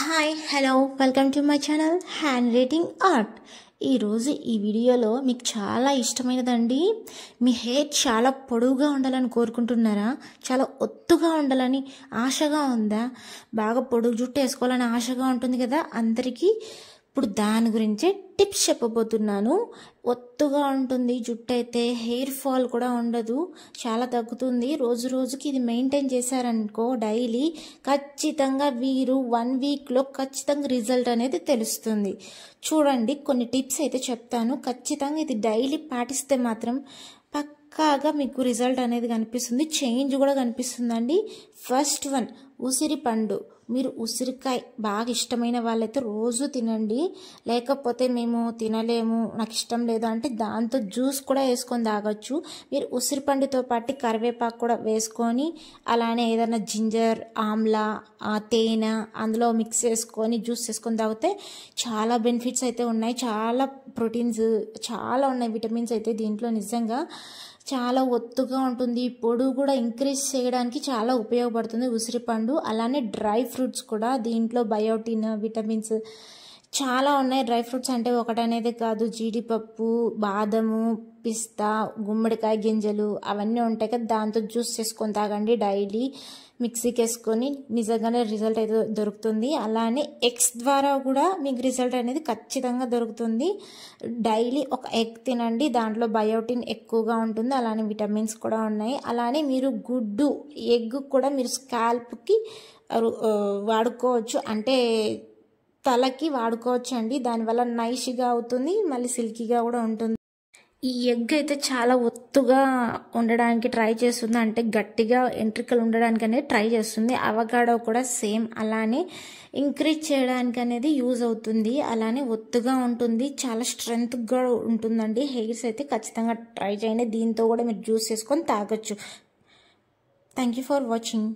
Hi hello welcome to my channel hand writing art. ఈరోజు ఈ వీడియోలో మీకు చాలా ఇష్టమైనదండి. మీ హెయిర్ చాలా పొడవుగా ఉండాలని కోరుకుంటున్నారా? చాలా ఒత్తుగా ఉండాలని ఆశగా ఉందా? బాగా పొడుగు జుట్టు వేసుకోవాలని ఆశగా ఉంటుంది కదా అందరికీ. ఇప్పుడు దాని గురించే టిప్స్ చెప్పబోతున్నాను. ఒత్తుగా ఉంటుంది జుట్టు అయితే, హెయిర్ ఫాల్ కూడా ఉండదు, చాలా తగ్గుతుంది. రోజు రోజుకి ఇది మెయింటైన్ చేశారనుకో డైలీ, ఖచ్చితంగా వీరు 1 వీక్లో ఖచ్చితంగా రిజల్ట్ అనేది తెలుస్తుంది. చూడండి, కొన్ని టిప్స్ అయితే చెప్తాను. ఖచ్చితంగా ఇది డైలీ పాటిస్తే మాత్రం పక్కాగా మీకు రిజల్ట్ అనేది కనిపిస్తుంది, చేంజ్ కూడా కనిపిస్తుందండి. ఫస్ట్ వన్, ఉసిరి పండు. మీరు ఉసిరికాయ బాగా ఇష్టమైన వాళ్ళైతే రోజు తినండి. లేకపోతే మేము తినలేము, నాకు ఇష్టం లేదు అంటే దాంతో జ్యూస్ కూడా వేసుకొని తాగొచ్చు. మీరు ఉసిరి పండుతో పాటు కరివేపాకు కూడా వేసుకొని, అలానే ఏదైనా జింజర్, ఆమ్లా, తేనె అందులో మిక్స్ చేసుకొని జ్యూస్ చేసుకొని తాగితే చాలా బెనిఫిట్స్ అయితే ఉన్నాయి. చాలా ప్రోటీన్స్ చాలా ఉన్నాయి, విటమిన్స్ అయితే దీంట్లో నిజంగా చాలా ఒత్తుగా ఉంటుంది. పొడుగు కూడా ఇంక్రీజ్ చేయడానికి చాలా ఉపయోగపడుతుంది ఉసిరిపండు. అలానే డ్రై ఫ్రూట్స్ కూడా దీంట్లో బయోటిన్, విటమిన్స్ చాలా ఉన్నాయి. డ్రై ఫ్రూట్స్ అంటే ఒకటనేది కాదు, జీడిపప్పు, బాదము, పిస్తా, గుమ్మడికాయ గింజలు అవన్నీ ఉంటాయి కదా, దాంతో జ్యూస్ చేసుకొని తాగండి డైలీ. మిక్సీకి వేసుకొని నిజంగానే రిజల్ట్ అయితే దొరుకుతుంది. అలానే ఎగ్స్ ద్వారా కూడా మీకు రిజల్ట్ అనేది ఖచ్చితంగా దొరుకుతుంది. డైలీ ఒక ఎగ్ తినండి, దాంట్లో బయోటిన్ ఎక్కువగా ఉంటుంది, అలానే విటమిన్స్ కూడా ఉన్నాయి. అలానే మీరు గుడ్డు, ఎగ్ కూడా మీరు స్కాల్ప్కి వాడుకోవచ్చు, అంటే తలకి వాడుకోవచ్చు అండి. దానివల్ల నైస్గా అవుతుంది, మళ్ళీ సిల్కీగా కూడా ఉంటుంది. ఈ ఎగ్ అయితే చాలా ఒత్తుగా ఉండడానికి ట్రై చేస్తుంది, అంటే గట్టిగా ఎంట్రికలు ఉండడానికి అనేది ట్రై చేస్తుంది. అవకాడో కూడా సేమ్ అలానే ఇంక్రీజ్ చేయడానికి అనేది యూజ్ అవుతుంది. అలానే ఒత్తుగా ఉంటుంది, చాలా స్ట్రెంగ్త్గా ఉంటుందండి. హెయిర్స్ అయితే ఖచ్చితంగా ట్రై చేయండి. దీంతో కూడా మీరు జ్యూస్ చేసుకొని తాగొచ్చు. Thank you for watching.